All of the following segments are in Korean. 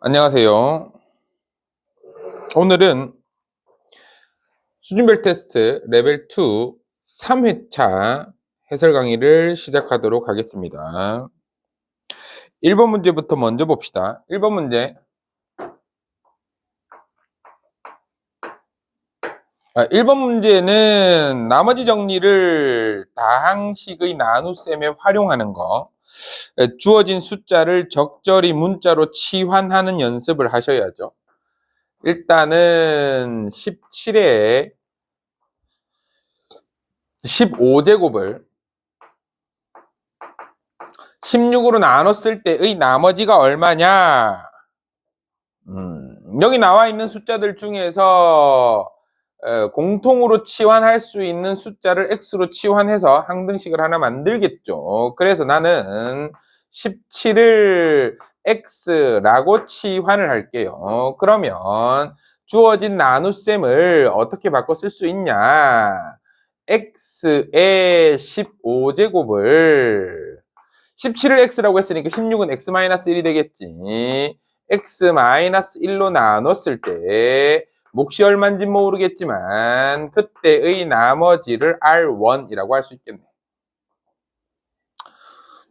안녕하세요. 오늘은 수준별 테스트 레벨 2 3회차 해설 강의를 시작하도록 하겠습니다. 1번 문제부터 먼저 봅시다. 1번 문제. 1번 문제는 나머지 정리를 다항식의 나눗셈에 활용하는 거, 주어진 숫자를 적절히 문자로 치환하는 연습을 하셔야죠. 일단은 17에 15제곱을 16으로 나눴을 때의 나머지가 얼마냐? 여기 나와 있는 숫자들 중에서 공통으로 치환할 수 있는 숫자를 x로 치환해서 항등식을 하나 만들겠죠. 그래서 나는 17을 x라고 치환을 할게요. 그러면 주어진 나눗셈을 어떻게 바꿔 쓸 수 있냐? x의 15제곱을 17을 x라고 했으니까 16은 x-1이 되겠지. x-1로 나눴을 때 몫이 얼마인지 모르겠지만 그때의 나머지를 R1이라고 할 수 있겠네.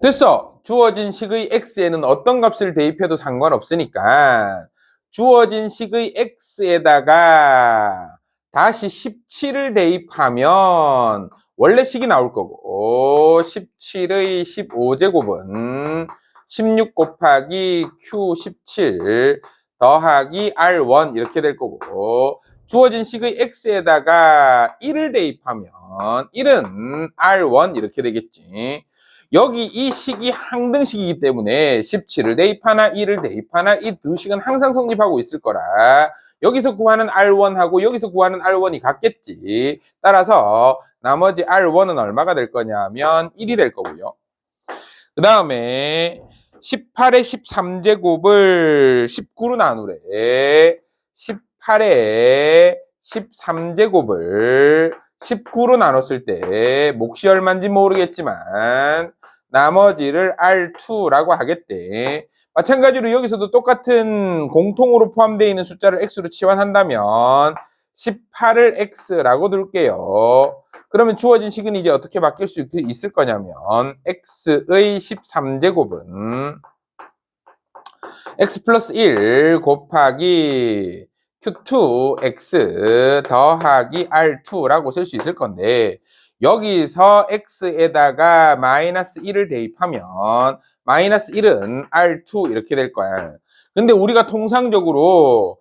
됐어. 주어진 식의 x에는 어떤 값을 대입해도 상관없으니까 주어진 식의 x에다가 다시 17을 대입하면 원래 식이 나올 거고 17의 15제곱은 16 곱하기 Q17 더하기 R1 이렇게 될 거고 주어진 식의 x에다가 1을 대입하면 1은 R1 이렇게 되겠지. 여기 이 식이 항등식이기 때문에 17을 대입하나 1을 대입하나 이 두 식은 항상 성립하고 있을 거라 여기서 구하는 R1하고 여기서 구하는 R1이 같겠지. 따라서 나머지 R1은 얼마가 될 거냐면 1이 될 거고요. 그 다음에 18의 13제곱을 19로 나누래. 18의 13제곱을 19로 나눴을 때 몫이 얼마인지 모르겠지만 나머지를 R2라고 하겠대. 마찬가지로 여기서도 똑같은 공통으로 포함되어 있는 숫자를 x로 치환한다면 18을 x라고 둘게요. 그러면 주어진 식은 이제 어떻게 바뀔 수 있을 거냐면 x의 13제곱은 x 플러스 1 곱하기 q2x 더하기 r2라고 쓸 수 있을 건데 여기서 x에다가 마이너스 1을 대입하면 마이너스 1은 r2 이렇게 될 거야. 근데 우리가 통상적으로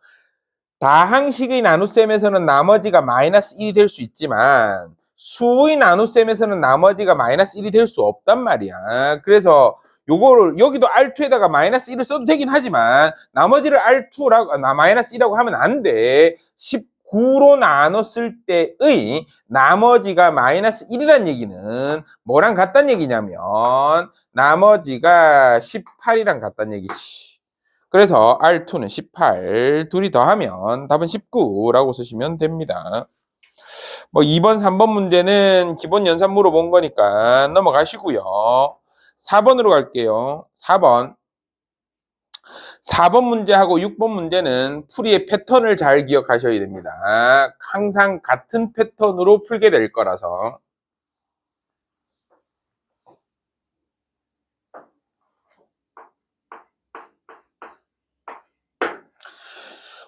다항식의 나눗셈에서는 나머지가 마이너스 1이 될 수 있지만 수의 나눗셈에서는 나머지가 마이너스 1이 될 수 없단 말이야. 그래서 요거를 여기도 R2에다가 마이너스 1을 써도 되긴 하지만 나머지를 R2라고 마이너스 1이라고 하면 안 돼. 19로 나눴을 때의 나머지가 마이너스 1이란 얘기는 뭐랑 같단 얘기냐면 나머지가 18이랑 같단 얘기지. 그래서 R2는 18, 둘이 더하면 답은 19라고 쓰시면 됩니다. 뭐 2번, 3번 문제는 기본 연산 물어본 거니까 넘어가시고요. 4번으로 갈게요. 4번. 4번 문제하고 6번 문제는 풀이의 패턴을 잘 기억하셔야 됩니다. 항상 같은 패턴으로 풀게 될 거라서.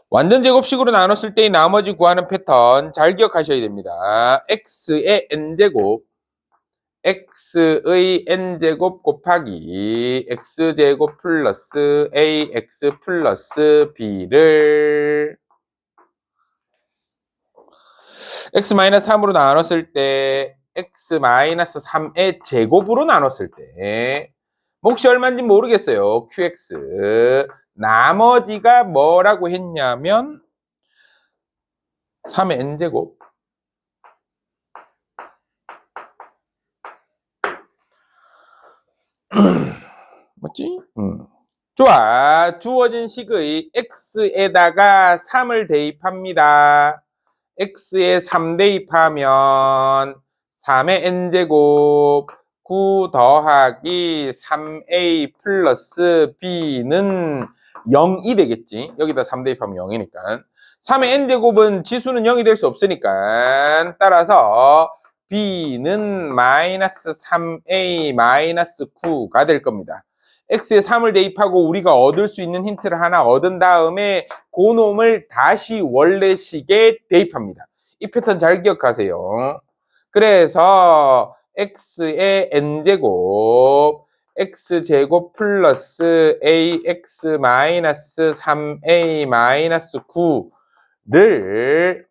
완전 제곱식으로 나눴을 때의 나머지 구하는 패턴 잘 기억하셔야 됩니다. x의 n제곱, x의 n제곱 곱하기 x제곱 플러스 ax 플러스 b를 x-3으로 나눴을 때 x-3의 제곱으로 나눴을 때 몫이 얼마인지 모르겠어요. qx 나머지가 뭐라고 했냐면 3의 n제곱 맞지? 좋아. 주어진 식의 x에다가 3을 대입합니다. x에 3 대입하면 3의 n제곱 9 더하기 3a 플러스 b는 0이 되겠지. 여기다 3 대입하면 0이니까. 3의 n제곱은 지수는 0이 될 수 없으니까 따라서 b는 마이너스 3a 마이너스 9가 될 겁니다. x에 3을 대입하고 우리가 얻을 수 있는 힌트를 하나 얻은 다음에 그놈을 다시 원래식에 대입합니다. 이 패턴 잘 기억하세요. 그래서 x의 n제곱 x제곱 플러스 ax 마이너스 3a 마이너스 9를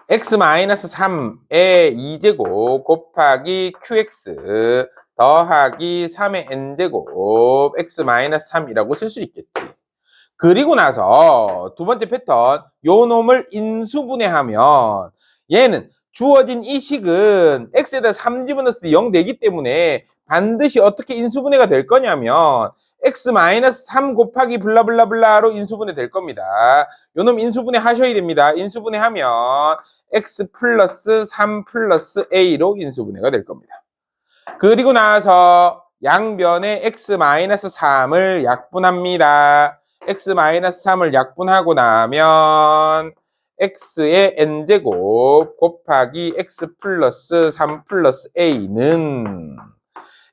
x 마이너스 3의 2제곱 곱하기 qx 더하기 3의 n제곱 x 마이너스 3이라고 쓸 수 있겠지. 그리고 나서 두 번째 패턴, 요 놈을 인수분해하면 얘는 주어진 이 식은 x에다 3 집어넣었을 때 0 되기 때문에 반드시 어떻게 인수분해가 될 거냐면 x-3 곱하기 블라블라블라로 인수분해 될 겁니다. 요놈 인수분해 하셔야 됩니다. 인수분해 하면 x 플러스 3 플러스 a로 인수분해가 될 겁니다. 그리고 나서 양변에 x-3을 약분합니다. x-3을 약분하고 나면 x의 n제곱 곱하기 x 플러스 3 플러스 a는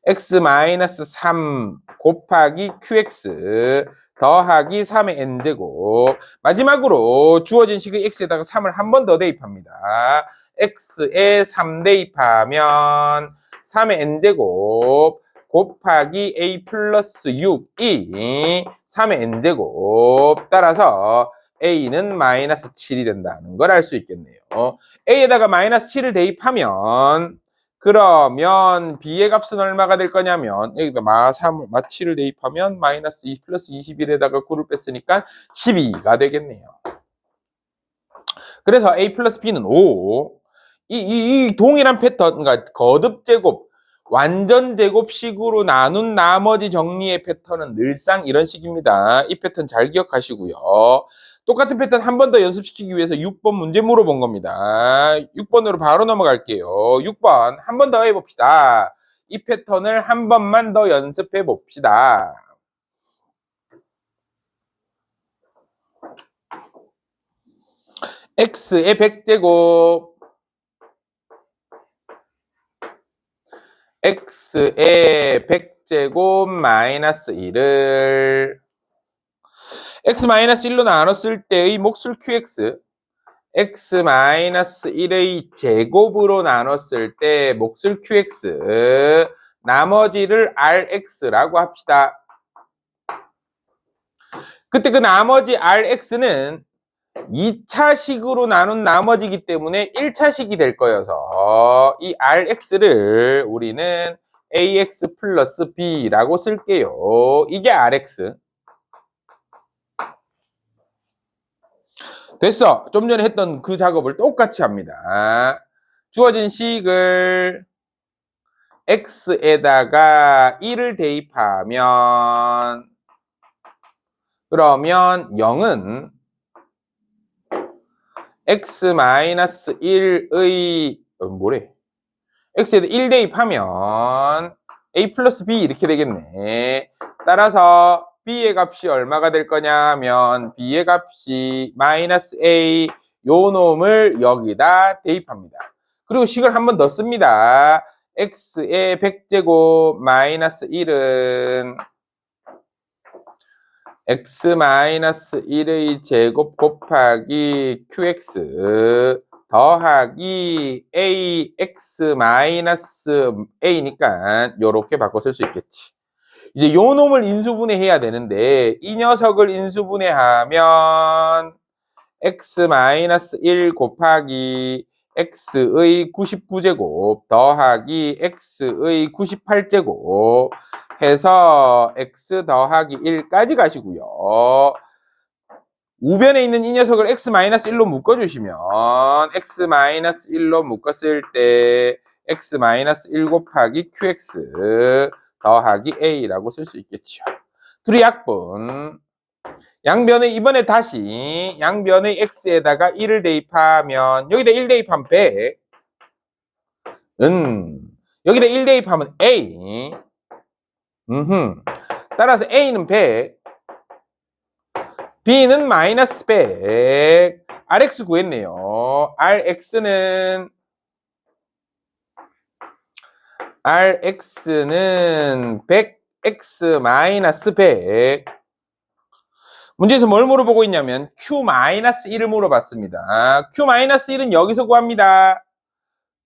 x-3 곱하기 qx 더하기 3의 n제곱. 마지막으로 주어진 식의 x에다가 3을 한 번 더 대입합니다. x에 3 대입하면 3의 n제곱 곱하기 a 플러스 6이 3의 n제곱. 따라서 a는 마이너스 7이 된다는 걸 알 수 있겠네요. a에다가 마이너스 7을 대입하면 그러면 b의 값은 얼마가 될 거냐면 여기다 마7을 대입하면 마이너스 2 플러스 21에다가 9를 뺐으니까 12가 되겠네요. 그래서 a 플러스 b는 5. 이 동일한 패턴, 그러니까 거듭제곱, 완전제곱식으로 나눈 나머지 정리의 패턴은 늘상 이런 식입니다. 이 패턴 잘 기억하시고요. 똑같은 패턴 한 번 더 연습시키기 위해서 6번 문제 물어본 겁니다. 6번으로 바로 넘어갈게요. 6번 한 번 더 해봅시다. 이 패턴을 한 번만 더 연습해 봅시다. x의 100제곱 x의 100제곱 마이너스 1을 x-1로 나눴을 때의 몫을 qx, x-1의 제곱으로 나눴을 때 몫을 qx, 나머지를 rx라고 합시다. 그때 그 나머지 rx는 2차식으로 나눈 나머지이기 때문에 1차식이 될 거여서 이 rx를 우리는 ax 플러스 b라고 쓸게요. 이게 rx. 됐어. 좀 전에 했던 그 작업을 똑같이 합니다. 주어진 식을 x에다가 1을 대입하면 그러면 0은 x-1의 뭐래? x에다 1 대입하면 a 플러스 b 이렇게 되겠네. 따라서 b의 값이 얼마가 될 거냐면 b의 값이 마이너스 a 요 놈을 여기다 대입합니다. 그리고 식을 한 번 더 씁니다. x의 100제곱 마이너스 1은 x-1의 제곱 곱하기 qx 더하기 ax-a니까 요렇게 바꿔 쓸 수 있겠지. 이제 요 놈을 인수분해해야 되는데 이 녀석을 인수분해하면 x-1 곱하기 x의 99제곱 더하기 x의 98제곱 해서 x 더하기 1까지 가시고요. 우변에 있는 이 녀석을 x-1로 묶어주시면 x-1로 묶었을 때 x-1 곱하기 qx 더하기 a라고 쓸 수 있겠죠. 둘이 약분. 양변에 이번에 다시 양변의 x에다가 1을 대입하면 여기다 1 대입하면 100. 여기다 1 대입하면 a. 따라서 A는 100, B는 마이너스 100, RX 구했네요. RX는 100X 마이너스 100. 문제에서 뭘 물어보고 있냐면 Q-1을 물어봤습니다. Q-1은 여기서 구합니다.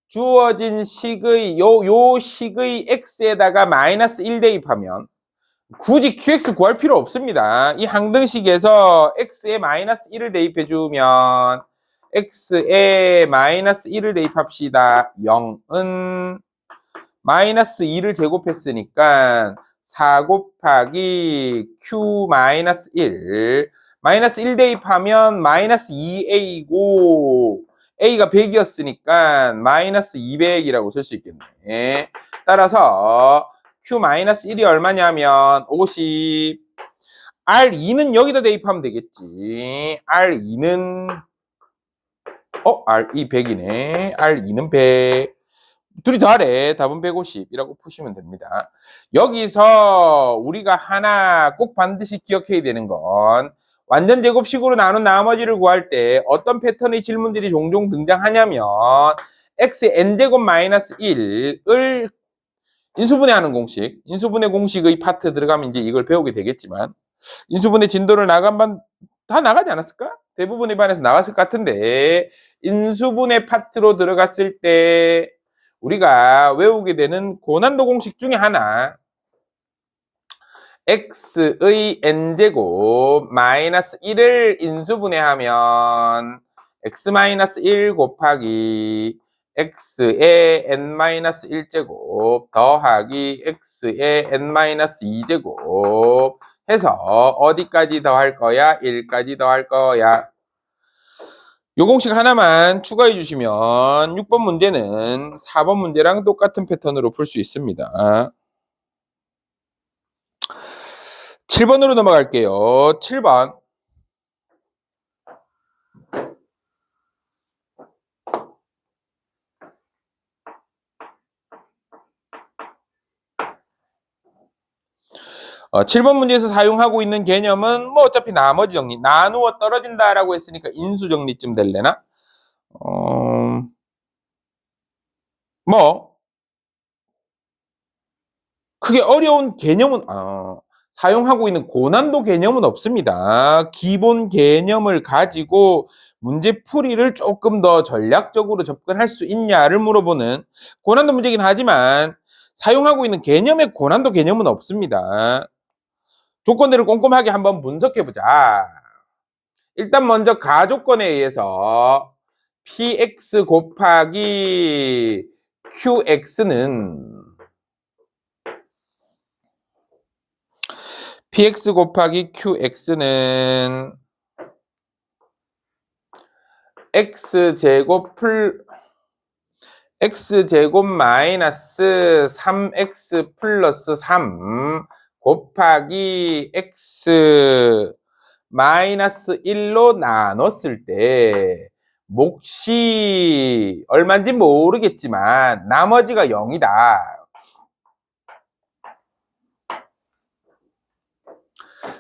주어진 식의 요 식의 x에다가 마이너스 1 대입하면 굳이 qx 구할 필요 없습니다. 이 항등식에서 x에 마이너스 1을 대입해 주면 x에 마이너스 1을 대입합시다. 0은 마이너스 2를 제곱했으니까 4 곱하기 q 마이너스 1 마이너스 1 대입하면 마이너스 2a이고 a가 100이었으니까 마이너스 200이라고 쓸 수 있겠네. 따라서 q 마이너스 1이 얼마냐면 50. R2는 여기다 대입하면 되겠지. R2는 R2 100이네. R2는 100. 둘이 더하래. 답은 150이라고 푸시면 됩니다. 여기서 우리가 하나 꼭 반드시 기억해야 되는 건 완전 제곱식으로 나눈 나머지를 구할 때 어떤 패턴의 질문들이 종종 등장하냐면 x의 n제곱 마이너스 1을 인수분해하는 공식, 인수분해 공식의 파트 들어가면 이제 이걸 배우게 되겠지만 인수분해 진도를 나간반 다 나가지 않았을까? 대부분의 반에서 나갔을 것 같은데 인수분해 파트로 들어갔을 때 우리가 외우게 되는 고난도 공식 중에 하나 x의 n제곱 마이너스 1을 인수분해하면 x 마이너스 1 곱하기 x의 n-1제곱 더하기 x의 n-2제곱 해서 어디까지 더할 거야? 1까지 더할 거야. 요 공식 하나만 추가해 주시면 6번 문제는 4번 문제랑 똑같은 패턴으로 풀 수 있습니다. 7번으로 넘어갈게요. 7번. 칠 번 문제에서 사용하고 있는 개념은 뭐 어차피 나머지 정리, 나누어 떨어진다라고 했으니까 인수 정리쯤 될래나? 뭐 크게 어려운 개념은 사용하고 있는 고난도 개념은 없습니다. 기본 개념을 가지고 문제풀이를 조금 더 전략적으로 접근할 수 있냐를 물어보는 고난도 문제긴 하지만 사용하고 있는 개념의 고난도 개념은 없습니다. 조건들을 꼼꼼하게 한번 분석해보자. 일단 먼저 가조건에 의해서 px 곱하기 qx는 px 곱하기 qx는 x제곱 마이너스 3x 플러스 3 곱하기 x 마이너스 1로 나눴을 때 몫이 얼마인지 모르겠지만 나머지가 0이다.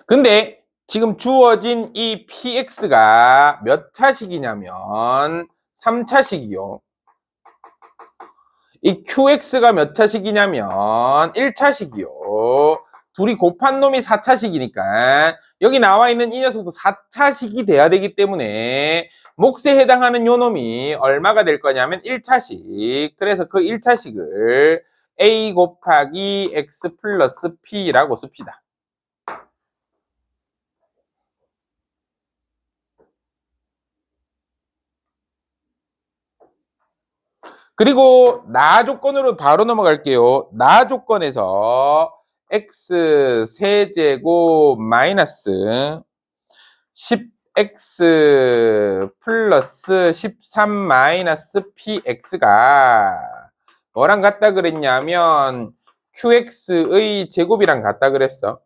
근데 지금 주어진 이 px가 몇 차식이냐면 3차식이요. 이 qx가 몇 차식이냐면 1차식이요. 둘이 곱한 놈이 4차식이니까 여기 나와 있는 이 녀석도 4차식이 돼야 되기 때문에 몫에 해당하는 요 놈이 얼마가 될 거냐면 1차식. 그래서 그 1차식을 a 곱하기 x 플러스 p라고 씁시다. 그리고 나 조건으로 바로 넘어갈게요. 나 조건에서 x 세제곱 마이너스 10x 플러스 13 마이너스 px가 뭐랑 같다 그랬냐면 qx의 제곱이랑 같다 그랬어.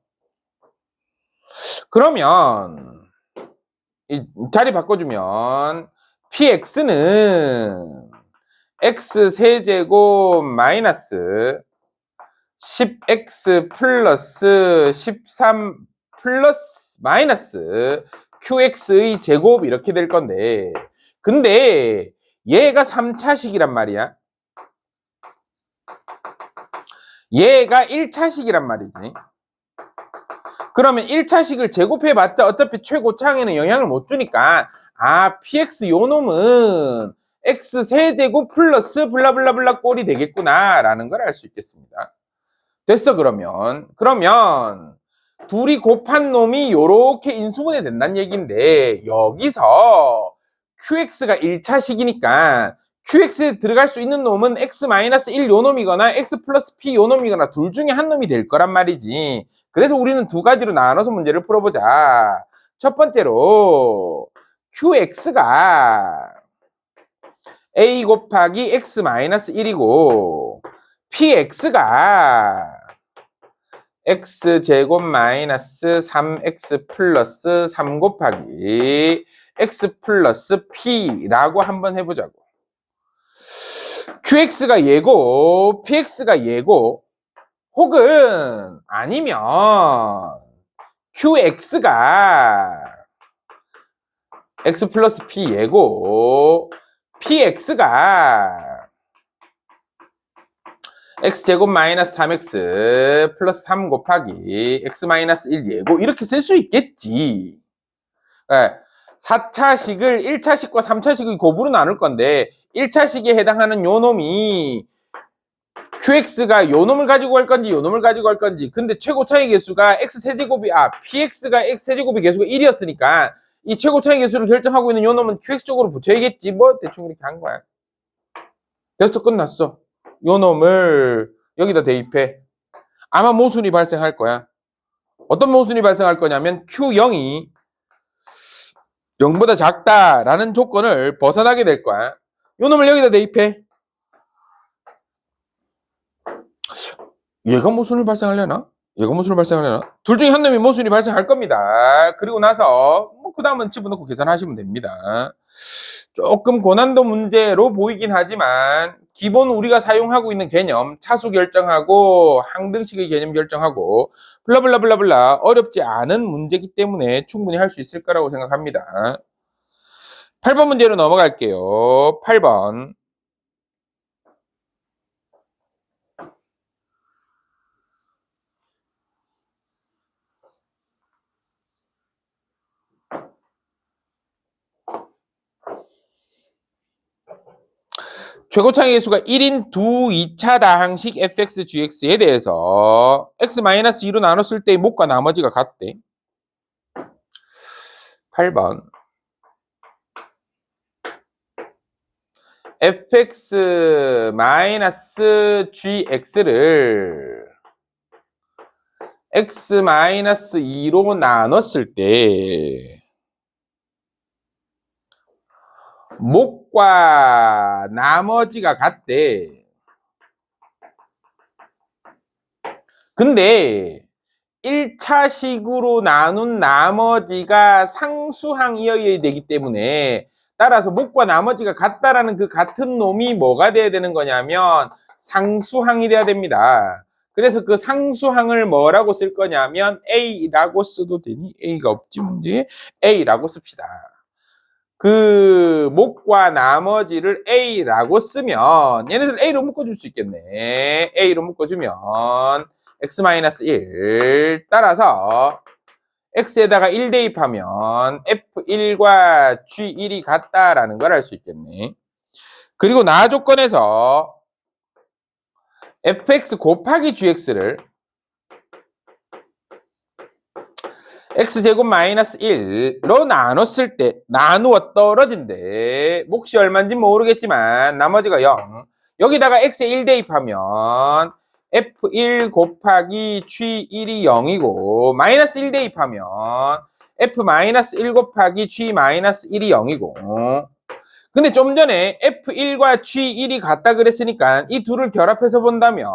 그러면 이 자리 바꿔주면 px는 x 세제곱 마이너스 10x 플러스 13 플러스 마이너스 qx의 제곱 이렇게 될 건데, 근데 얘가 3차식이란 말이야. 얘가 1차식이란 말이지. 그러면 1차식을 제곱해봤자 어차피 최고차항에는 영향을 못 주니까, 아, px 요 놈은 x 세제곱 플러스 블라블라블라 꼴이 되겠구나 라는 걸 알 수 있겠습니다. 됐어. 그러면 둘이 곱한 놈이 요렇게 인수분해 된다는 얘기인데, 여기서 qx가 1차식이니까 qx에 들어갈 수 있는 놈은 x-1 요 놈이거나 x 플러스 p 요 놈이거나 둘 중에 한 놈이 될 거란 말이지. 그래서 우리는 두 가지로 나눠서 문제를 풀어보자. 첫 번째로 qx가 a 곱하기 x-1이고 px가 x제곱 마이너스 3x 플러스 3 곱하기 x 플러스 p라고 한번 해보자고. qx가 얘고 px가 얘고, 혹은 아니면 qx가 x 플러스 p 얘고 px가 x제곱 마이너스 3x 플러스 3 곱하기 x 마이너스 1 얘고, 이렇게 쓸 수 있겠지. 4차식을 1차식과 3차식의 곱으로 나눌 건데, 1차식에 해당하는 요 놈이 qx가 요 놈을 가지고 갈 건지 요 놈을 가지고 갈 건지, 근데 최고차의 개수가 x세제곱이 px가 x세제곱의 개수가 1이었으니까 이 최고차의 개수를 결정하고 있는 요 놈은 qx 쪽으로 붙여야겠지. 뭐 대충 이렇게 한 거야. 됐어. 끝났어. 요 놈을 여기다 대입해. 아마 모순이 발생할 거야. 어떤 모순이 발생할 거냐면 Q0이 0보다 작다라는 조건을 벗어나게 될 거야. 요 놈을 여기다 대입해. 얘가 모순을 발생하려나? 얘가 모순을 발생하려나? 둘 중에 한 놈이 모순이 발생할 겁니다. 그리고 나서 그 다음은 집어넣고 계산하시면 됩니다. 조금 고난도 문제로 보이긴 하지만 기본 우리가 사용하고 있는 개념, 차수 결정하고 항등식의 개념 결정하고 블라블라블라블라 어렵지 않은 문제이기 때문에 충분히 할 수 있을 거라고 생각합니다. 8번 문제로 넘어갈게요. 8번. 최고차의 개수가 1인 두 2차 다항식 fx, gx에 대해서 x-2로 나눴을 때의 목과 나머지가 같대. 8번. fx-gx를 x-2로 나눴을 때 목과 나머지가 같대. 근데 1차식으로 나눈 나머지가 상수항이어야 되기 때문에, 따라서 목과 나머지가 같다라는 그 같은 놈이 뭐가 돼야 되는 거냐면 상수항이 돼야 됩니다. 그래서 그 상수항을 뭐라고 쓸 거냐면 A라고 써도 되니? A가 없지 문제에 A라고 씁시다. 그 목과 나머지를 A라고 쓰면 얘네들 A로 묶어줄 수 있겠네. A로 묶어주면 x-1 따라서 x에다가 1 대입하면 f1과 g1이 같다라는 걸 알 수 있겠네. 그리고 나 조건에서 fx 곱하기 gx를 x제곱 마이너스 1로 나눴을 때, 나누어 떨어진대. 몫이 얼마인지 모르겠지만 나머지가 0. 여기다가 x에 1 대입하면 f1 곱하기 g1이 0이고, 마이너스 1 대입하면 f-1 곱하기 g-1이 0이고, 근데 좀 전에 f1과 g1이 같다 그랬으니까 이 둘을 결합해서 본다면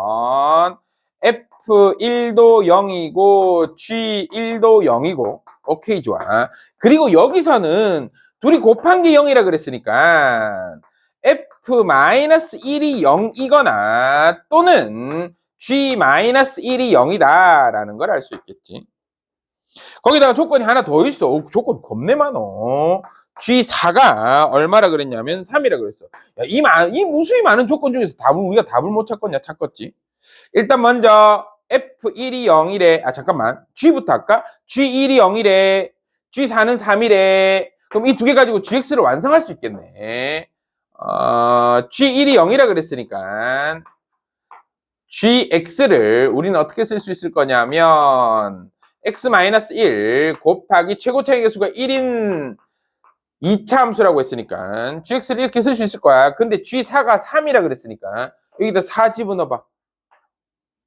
F1도 0이고 G1도 0이고, 오케이, 좋아. 그리고 여기서는 둘이 곱한 게 0이라 그랬으니까 F-1이 0이거나 또는 G-1이 0이다라는 걸 알 수 있겠지. 거기다가 조건이 하나 더 있어. 조건 겁내 많어. G4가 얼마라 그랬냐면 3이라 그랬어. 야, 이 무수히 많은 조건 중에서 우리가 답을 못 찾겠냐? 찾겠지. 일단 먼저 F1이 0이래. 아, 잠깐만. G부터 할까? G1이 0이래. G4는 3이래. 그럼 이 두 개 가지고 GX를 완성할 수 있겠네. G1이 0이라 그랬으니까 GX를 우리는 어떻게 쓸 수 있을 거냐면 X-1 곱하기 최고차의 개수가 1인 2차 함수라고 했으니까 GX를 이렇게 쓸 수 있을 거야. 근데 G4가 3이라 그랬으니까 여기다 4 집어넣어봐.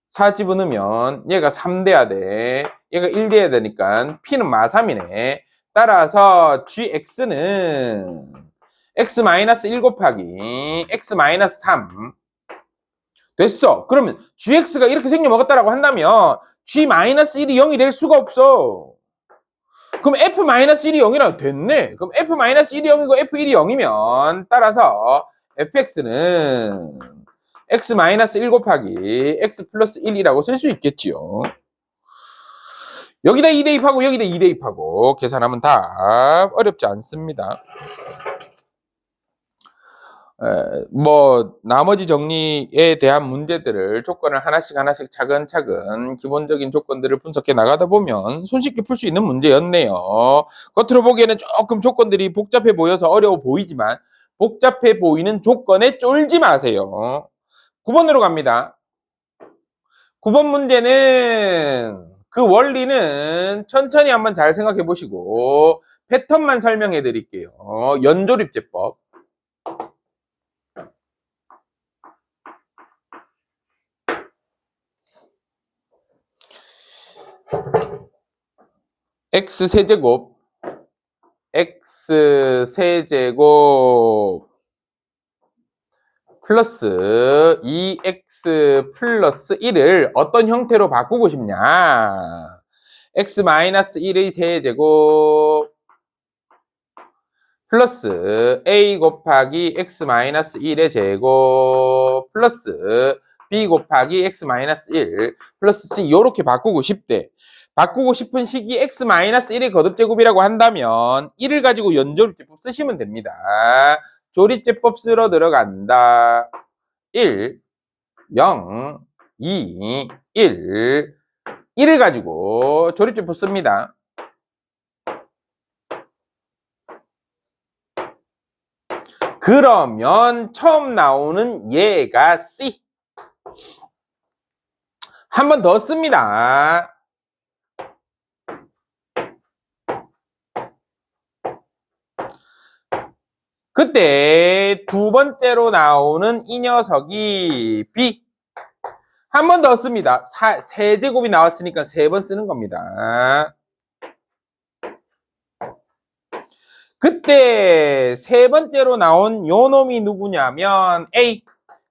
4 집어넣으면 얘가 3 돼야 돼. 얘가 1 돼야 되니까 P는 마3이네. 따라서 GX는 X-1 곱하기 X-3 됐어. 그러면 GX가 이렇게 생겨먹었다라고 한다면 G-1이 0이 될 수가 없어. 그럼 F-1이 0이라고 됐네. 그럼 F-1이 0이고 F1이 0이면 따라서 fx는 X-1 곱하기 X 플러스 1이라고 쓸 수 있겠지요. 여기다 2 대입하고 여기다 2 대입하고 계산하면 답 어렵지 않습니다. 뭐 나머지 정리에 대한 문제들을 조건을 하나씩 차근차근 기본적인 조건들을 분석해 나가다 보면 손쉽게 풀 수 있는 문제였네요. 겉으로 보기에는 조금 조건들이 복잡해 보여서 어려워 보이지만 복잡해 보이는 조건에 쫄지 마세요. 9번으로 갑니다. 9번 문제는 그 원리는 천천히 한번 잘 생각해 보시고 패턴만 설명해 드릴게요. 연조립제법. x세제곱 플러스 2x 플러스 1을 어떤 형태로 바꾸고 싶냐? x-1의 세제곱 플러스 a 곱하기 x-1의 제곱 플러스 b 곱하기 x-1 플러스 c 이렇게 바꾸고 싶대. 바꾸고 싶은 식이 x-1의 거듭제곱이라고 한다면 1을 가지고 연조립제법 쓰시면 됩니다. 조립제법 쓰러 들어간다. 1, 0, 2, 1. 1을 가지고 조립제법 씁니다. 그러면 처음 나오는 얘가 C. 한 번 더 씁니다. 그때 두 번째로 나오는 이 녀석이 B. 한 번 더 씁니다. 세제곱이 나왔으니까 3번 쓰는 겁니다. 그때 세 번째로 나온 요 놈이 누구냐면 A.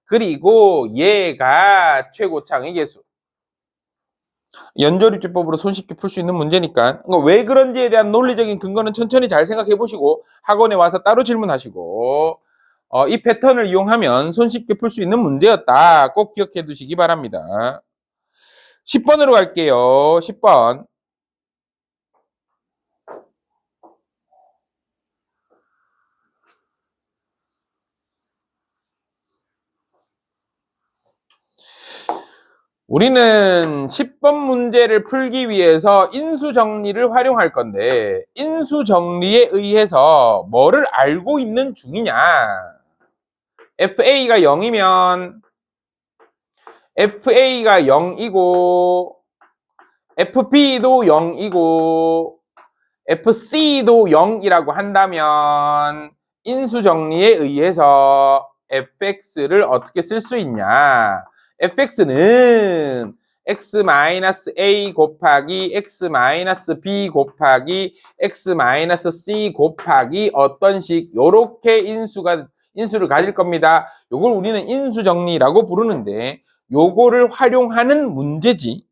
그리고 얘가 최고창의 개수. 연조립제법으로 손쉽게 풀 수 있는 문제니까 왜 그런지에 대한 논리적인 근거는 천천히 잘 생각해 보시고 학원에 와서 따로 질문하시고 이 패턴을 이용하면 손쉽게 풀 수 있는 문제였다. 꼭 기억해 두시기 바랍니다. 10번으로 갈게요. 10번. 우리는 10번 문제를 풀기 위해서 인수정리를 활용할 건데 인수정리에 의해서 뭐를 알고 있는 중이냐. FA가 0이면 FA가 0이고 FB도 0이고 FC도 0이라고 한다면 인수정리에 의해서 fx를 어떻게 쓸 수 있냐. fx는 x-a 곱하기 x-b 곱하기 x-c 곱하기 어떤 식 요렇게 인수를 가질 겁니다. 요걸 우리는 인수정리라고 부르는데 요거를 활용하는 문제지.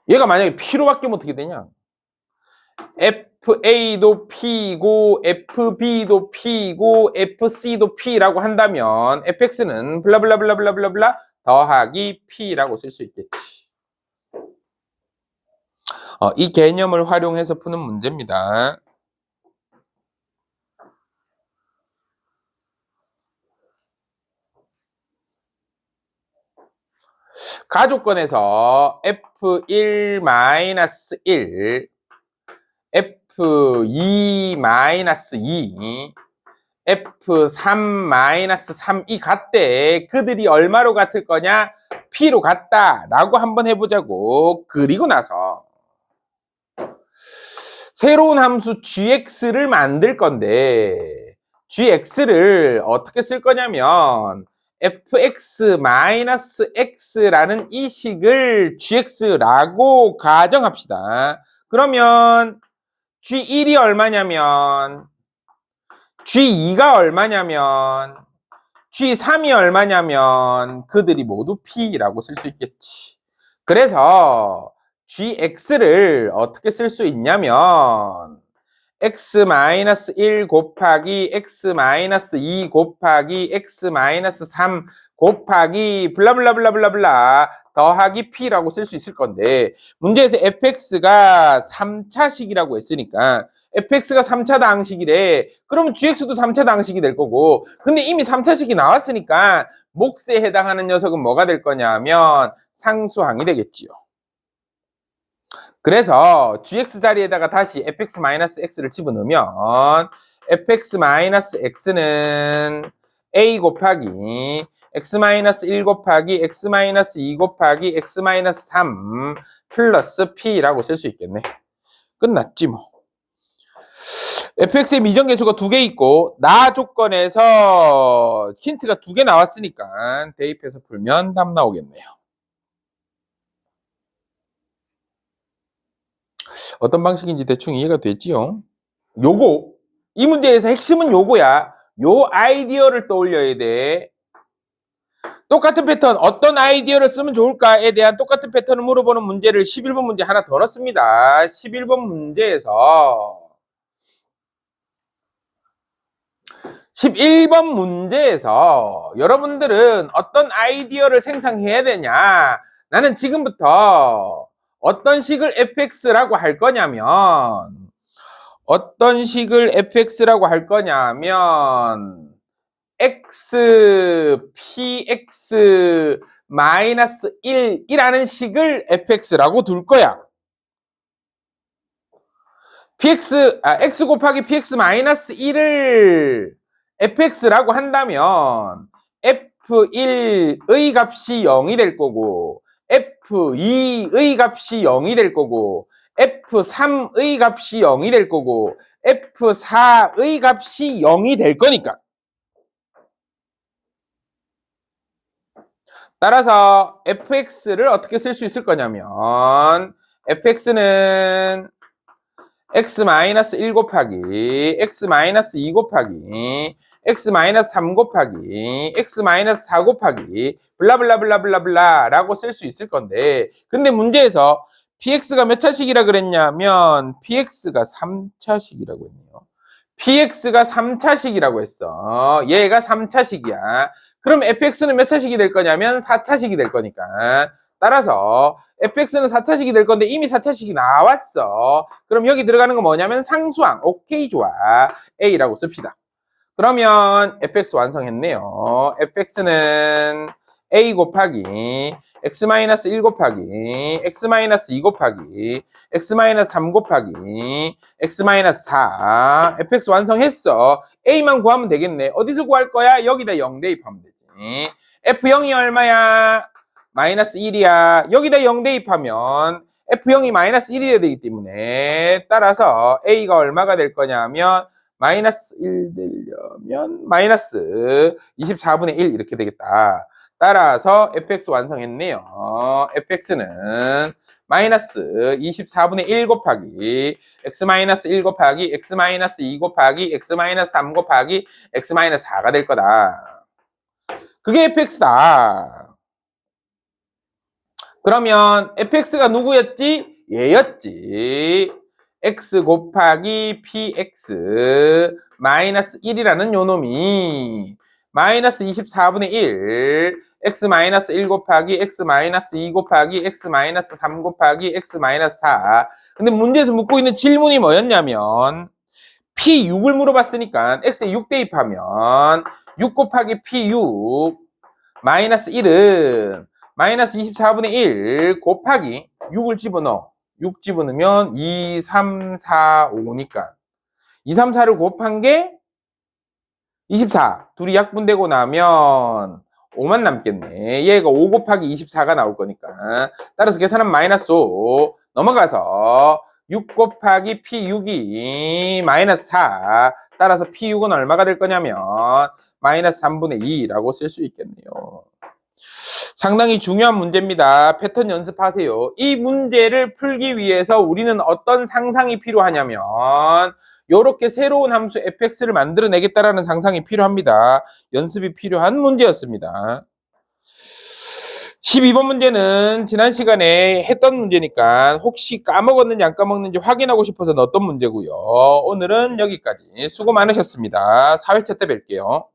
얘가 만약에 P로 바뀌면 어떻게 되냐? FA도 P이고 FB도 P이고 FC도 P라고 한다면 fx는 블라블라블라블라블라 더하기 P라고 쓸 수 있겠지. 이 개념을 활용해서 푸는 문제입니다. 가족권에서 F1-1, F2-2, F3-3이 같대. 그들이 얼마로 같을 거냐? P로 같다 라고 한번 해보자고. 그리고 나서 새로운 함수 gx를 만들 건데 gx를 어떻게 쓸 거냐면 fx-x라는 이 식을 gx라고 가정합시다. 그러면 G1이 얼마냐면 G2가 얼마냐면 G3이 얼마냐면 그들이 모두 P라고 쓸 수 있겠지. 그래서 GX를 어떻게 쓸 수 있냐면 x-1 곱하기 x-2 곱하기 x-3 곱하기 블라블라블라블라블라 더하기 P라고 쓸 수 있을 건데 문제에서 fx가 3차식이라고 했으니까 fx가 3차 당식이래. 그러면 gx도 3차 당식이 될 거고 근데 이미 3차식이 나왔으니까 몫에 해당하는 녀석은 뭐가 될 거냐면 상수항이 되겠지요. 그래서 gx 자리에다가 다시 fx-x를 집어넣으면 fx-x는 a 곱하기 x-1 곱하기 x-2 곱하기 x-3 플러스 p라고 쓸 수 있겠네. 끝났지 뭐. fx의 미정계수가 2개 있고 나 조건에서 힌트가 2개 나왔으니까 대입해서 풀면 답 나오겠네요. 어떤 방식인지 대충 이해가 됐지요? 이 문제에서 핵심은 요거야. 요 아이디어를 떠올려야 돼. 똑같은 패턴, 어떤 아이디어를 쓰면 좋을까에 대한 똑같은 패턴을 물어보는 문제를 11번 문제 하나 더 넣습니다. 11번 문제에서 여러분들은 어떤 아이디어를 생성해야 되냐? 나는 지금부터 어떤 식을 fx라고 할 거냐면 x, px, 마이너스 1이라는 식을 fx라고 둘 거야. x 곱하기 px 마이너스 1을 fx라고 한다면 f1의 값이 0이 될 거고 f2의 값이 0이 될 거고 f3의 값이 0이 될 거고 f4의 값이 0이 될 거니까. 따라서 fx를 어떻게 쓸 수 있을 거냐면 fx는 x-1 곱하기 x-2 곱하기 x-3 곱하기 x-4 곱하기 블라블라블라블라블라 라고 쓸 수 있을 건데 근데 문제에서 px가 몇 차식이라 그랬냐면 px가 3차식이라고 했네요. px가 3차식이라고 했어. 얘가 3차식이야. 그럼 fx는 몇 차식이 될 거냐면 4차식이 될 거니까 따라서 fx는 4차식이 될 건데 이미 4차식이 나왔어. 그럼 여기 들어가는 건 뭐냐면 상수항. 오케이, 좋아. A라고 씁시다. 그러면 fx 완성했네요. fx는 a 곱하기 x-1 곱하기 x-2 곱하기 x-3 곱하기 x-4 fx 완성했어. a만 구하면 되겠네. 어디서 구할 거야? 여기다 0 대입하면 되지. f0이 얼마야? 마이너스 1이야. 여기다 0 대입하면 f0이 마이너스 1이 되기 때문에 따라서 a가 얼마가 될 거냐면 마이너스 1 되려면 마이너스 24분의 1 이렇게 되겠다. 따라서 fx 완성했네요. fx는 마이너스 24분의 1 곱하기 x-1 곱하기 x-2 곱하기 x-3 곱하기 x-4가 될 거다. 그게 fx다. 그러면 fx가 누구였지? 얘였지. x 곱하기 px 마이너스 1이라는 요놈이 마이너스 24분의 1 x 마이너스 1 곱하기 x 마이너스 2 곱하기 x 마이너스 3 곱하기 x 마이너스 4. 근데 문제에서 묻고 있는 질문이 뭐였냐면 P6을 물어봤으니까 x에 6 대입하면 6 곱하기 P6 마이너스 1은 마이너스 24분의 1 곱하기 6을 집어넣어. 6 집어넣으면 2, 3, 4, 5니까 2, 3, 4를 곱한 게 24. 둘이 약분되고 나면 5만 남겠네. 얘가 5 곱하기 24가 나올 거니까. 따라서 계산하면 마이너스 5. 넘어가서 6 곱하기 P6이 마이너스 4. 따라서 P6은 얼마가 될 거냐면 마이너스 3분의 2라고 쓸 수 있겠네요. 상당히 중요한 문제입니다. 패턴 연습하세요. 이 문제를 풀기 위해서 우리는 어떤 상상이 필요하냐면 이렇게 새로운 함수 fx를 만들어내겠다라는 상상이 필요합니다. 연습이 필요한 문제였습니다. 12번 문제는 지난 시간에 했던 문제니까 혹시 까먹었는지 안 까먹는지 확인하고 싶어서 넣었던 문제고요. 오늘은 여기까지. 수고 많으셨습니다. 4회차 때 뵐게요.